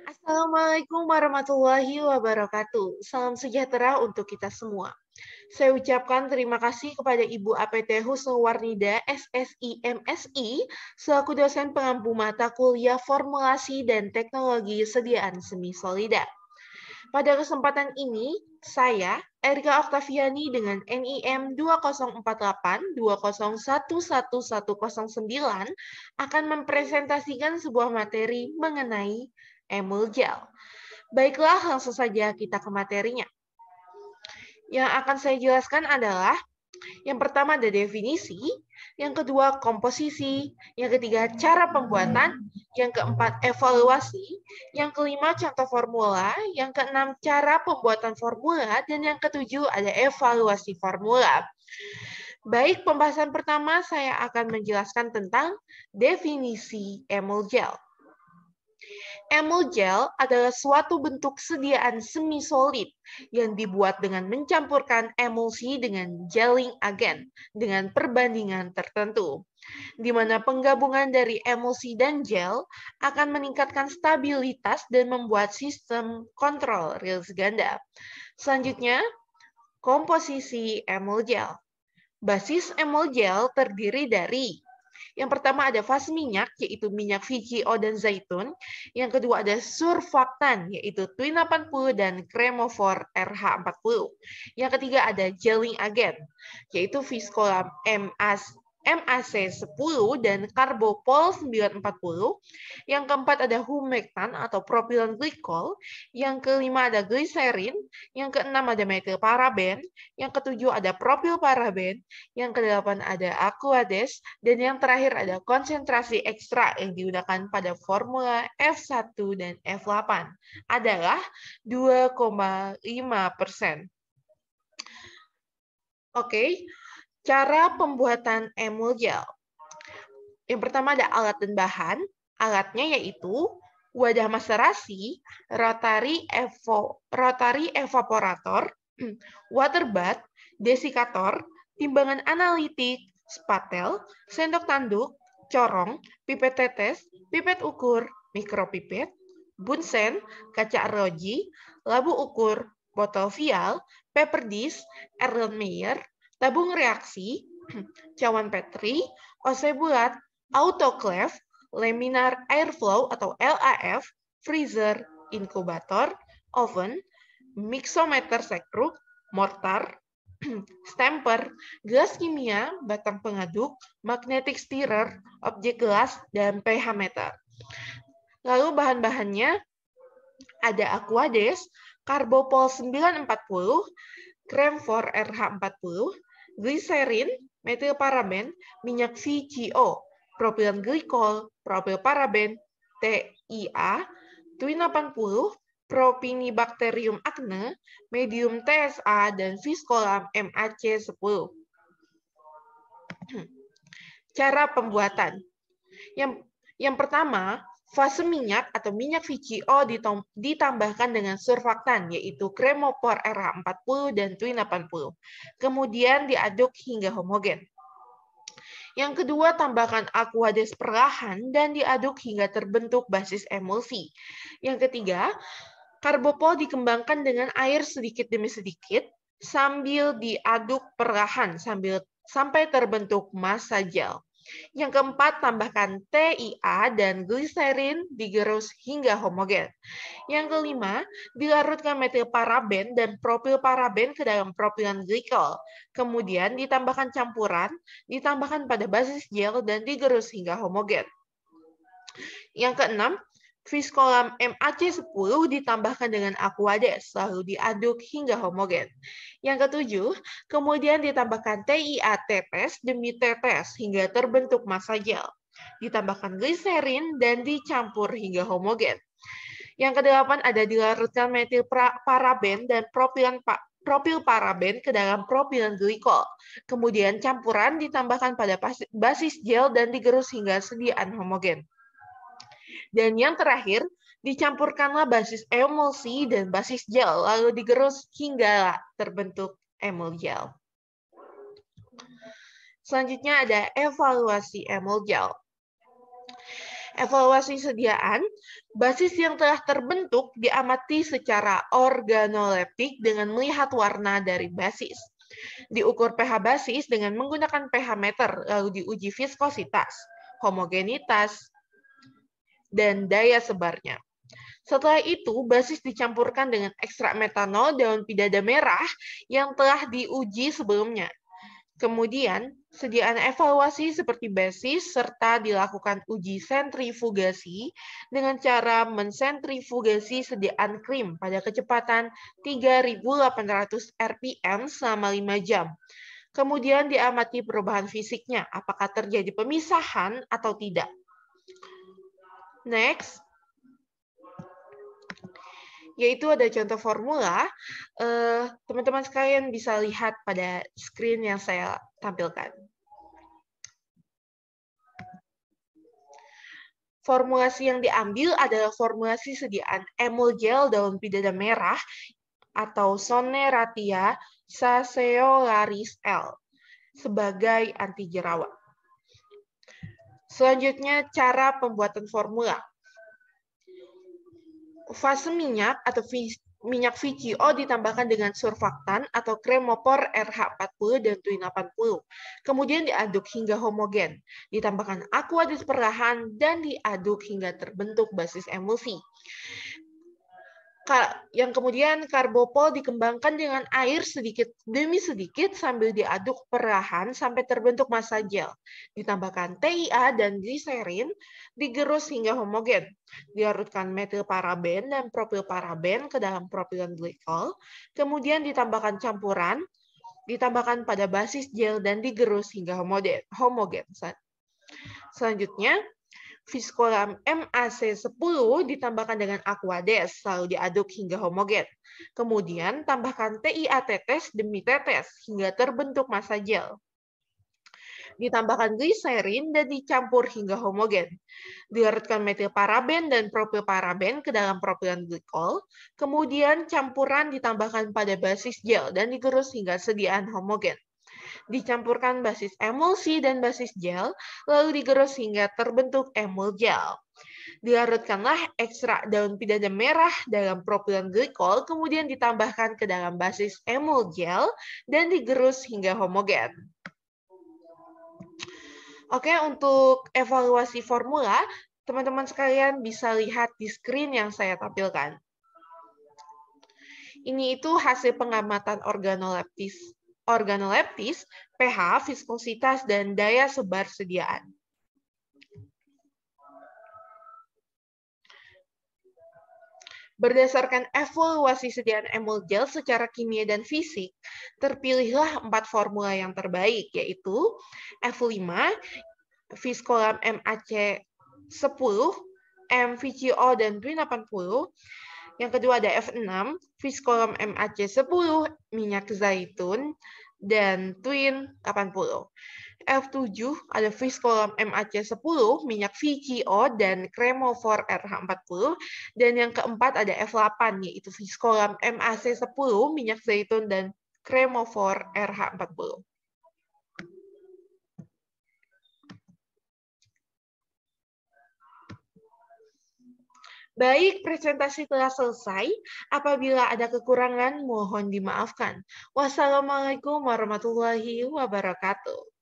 Assalamualaikum warahmatullahi wabarakatuh. Salam sejahtera untuk kita semua. Saya ucapkan terima kasih kepada Ibu APT Husnuwarnida, SSI MSI, selaku dosen pengampu mata kuliah Formulasi dan Teknologi Sediaan Semi Solida. Pada kesempatan ini, saya, Erika Oktaviani dengan NIM 204820111109 akan mempresentasikan sebuah materi mengenai emulgel. Baiklah, langsung saja kita ke materinya. Yang akan saya jelaskan adalah yang pertama ada definisi, yang kedua komposisi, yang ketiga cara pembuatan, yang keempat evaluasi, yang kelima contoh formula, yang keenam cara pembuatan formula, dan yang ketujuh ada evaluasi formula. Baik, pembahasan pertama saya akan menjelaskan tentang definisi emulgel. Emulgel adalah suatu bentuk sediaan semi-solid yang dibuat dengan mencampurkan emulsi dengan gelling agent dengan perbandingan tertentu, di mana penggabungan dari emulsi dan gel akan meningkatkan stabilitas dan membuat sistem kontrol rilis ganda. Selanjutnya, komposisi emulgel. Basis emulgel terdiri dari yang pertama ada fase minyak, yaitu minyak VGO dan zaitun. Yang kedua ada surfaktan, yaitu Twin 80 dan Cremophor RH40. Yang ketiga ada gelling agent, yaitu Viscolam MAC10 dan Carbopol 940. Yang keempat ada humectan atau propylen glycol. Yang kelima ada glycerin. Yang keenam ada metilparaben. Yang ketujuh ada propylparaben. Yang kedelapan ada aquades. Dan yang terakhir ada konsentrasi ekstra yang digunakan pada formula F1 dan F8 adalah 2,5%. Oke. Cara pembuatan emulgel. Yang pertama ada alat dan bahan. Alatnya yaitu wadah maserasi, rotary evaporator, water bath, desikator, timbangan analitik, spatel, sendok tanduk, corong, pipet tetes, pipet ukur, mikropipet, bunsen, kaca arloji, labu ukur, botol vial, paper dish, Erlenmeyer, tabung reaksi, cawan Petri, OC bulat, autoclave, laminar airflow atau LAF, freezer, inkubator, oven, mixometer sekruk, mortar, stamper, gelas kimia, batang pengaduk, magnetic stirrer, objek gelas, dan pH meter. Lalu bahan-bahannya ada aquades, Carbopol 940, Cremophor RH40, glycerin, metilparaben, minyak VGO, propylen glycol, propylparaben, TIA, Twin 80, Propionibacterium acne, medium TSA, dan Viscolam MAC10. Cara pembuatan. Yang pertama, fase minyak atau minyak VGO ditambahkan dengan surfaktan, yaitu Cremophor RH40 dan Twin 80. Kemudian diaduk hingga homogen. Yang kedua, tambahkan aquades perlahan dan diaduk hingga terbentuk basis emulsi. Yang ketiga, Carbopol dikembangkan dengan air sedikit demi sedikit sambil diaduk perlahan sampai terbentuk massa gel. Yang keempat, tambahkan TIA dan glycerin digerus hingga homogen. Yang kelima, dilarutkan metilparaben dan propylparaben ke dalam propylen glycol. Kemudian ditambahkan campuran, ditambahkan pada basis gel dan digerus hingga homogen. Yang keenam, Viscolam MAC10 ditambahkan dengan aquades, lalu diaduk hingga homogen. Yang ketujuh, kemudian ditambahkan TIA tetes demi tetes hingga terbentuk massa gel. Ditambahkan glycerin dan dicampur hingga homogen. Yang kedelapan ada dilarutkan metilparaben dan propylparaben ke dalam propylen glycol. Kemudian campuran ditambahkan pada basis gel dan digerus hingga sediaan homogen. Dan yang terakhir, dicampurkanlah basis emulsi dan basis gel, lalu digerus hingga terbentuk emulgel. Selanjutnya ada evaluasi emulgel. Evaluasi sediaan, basis yang telah terbentuk diamati secara organoleptik dengan melihat warna dari basis. Diukur pH basis dengan menggunakan pH meter, lalu diuji viskositas, homogenitas, dan daya sebarnya. Setelah itu, basis dicampurkan dengan ekstrak metanol daun pidada merah yang telah diuji sebelumnya. Kemudian, sediaan evaluasi seperti basis serta dilakukan uji sentrifugasi dengan cara mensentrifugasi sediaan krim pada kecepatan 3.800 rpm selama 5 jam. Kemudian diamati perubahan fisiknya, apakah terjadi pemisahan atau tidak. Next, yaitu ada contoh formula. Teman-teman sekalian bisa lihat pada screen yang saya tampilkan. Formulasi yang diambil adalah formulasi sediaan emul gel daun pidada merah atau Soneratia saseolaris L sebagai anti jerawat. Selanjutnya, cara pembuatan formula. Fase minyak atau minyak VGO ditambahkan dengan surfaktan atau kremopor RH40 dan TUIN 80. Kemudian diaduk hingga homogen. Ditambahkan aqueous perlahan dan diaduk hingga terbentuk basis emulsi. Yang kemudian karbopol dikembangkan dengan air sedikit demi sedikit sambil diaduk perlahan sampai terbentuk massa gel. Ditambahkan TIA dan gliserin, digerus hingga homogen. Dilarutkan metilparaben dan propilparaben ke dalam propilen glikol, kemudian ditambahkan campuran, ditambahkan pada basis gel dan digerus hingga homogen. Selanjutnya, Viscolam MAC10 ditambahkan dengan aquades, lalu diaduk hingga homogen. Kemudian tambahkan TIA tetes demi tetes hingga terbentuk massa gel. Ditambahkan gliserin dan dicampur hingga homogen. Dilarutkan metilparaben dan propilparaben ke dalam propilen glikol. Kemudian campuran ditambahkan pada basis gel dan digerus hingga sediaan homogen. Dicampurkan basis emulsi dan basis gel, lalu digerus hingga terbentuk emul gel. Dilarutkanlah ekstrak daun pidada merah dalam propilen glikol, kemudian ditambahkan ke dalam basis emul gel, dan digerus hingga homogen. Oke, untuk evaluasi formula, teman-teman sekalian bisa lihat di screen yang saya tampilkan. Ini itu hasil pengamatan organoleptis, pH, viskositas, dan daya sebar sediaan. Berdasarkan evaluasi sediaan emul gel secara kimia dan fisik, terpilihlah 4 formula yang terbaik, yaitu F5, Viscolam MAC10, MVGO, dan TUIN 80. Yang kedua ada F6, Viscolam MAC10, minyak zaitun, dan TUIN 80. F7 ada Viscolam MAC10, minyak VGO, dan Cremophor RH40. Dan yang keempat ada F8, yaitu Viscolam MAC10, minyak zaitun, dan Cremophor RH40. Baik, presentasi telah selesai. Apabila ada kekurangan, mohon dimaafkan. Wassalamualaikum warahmatullahi wabarakatuh.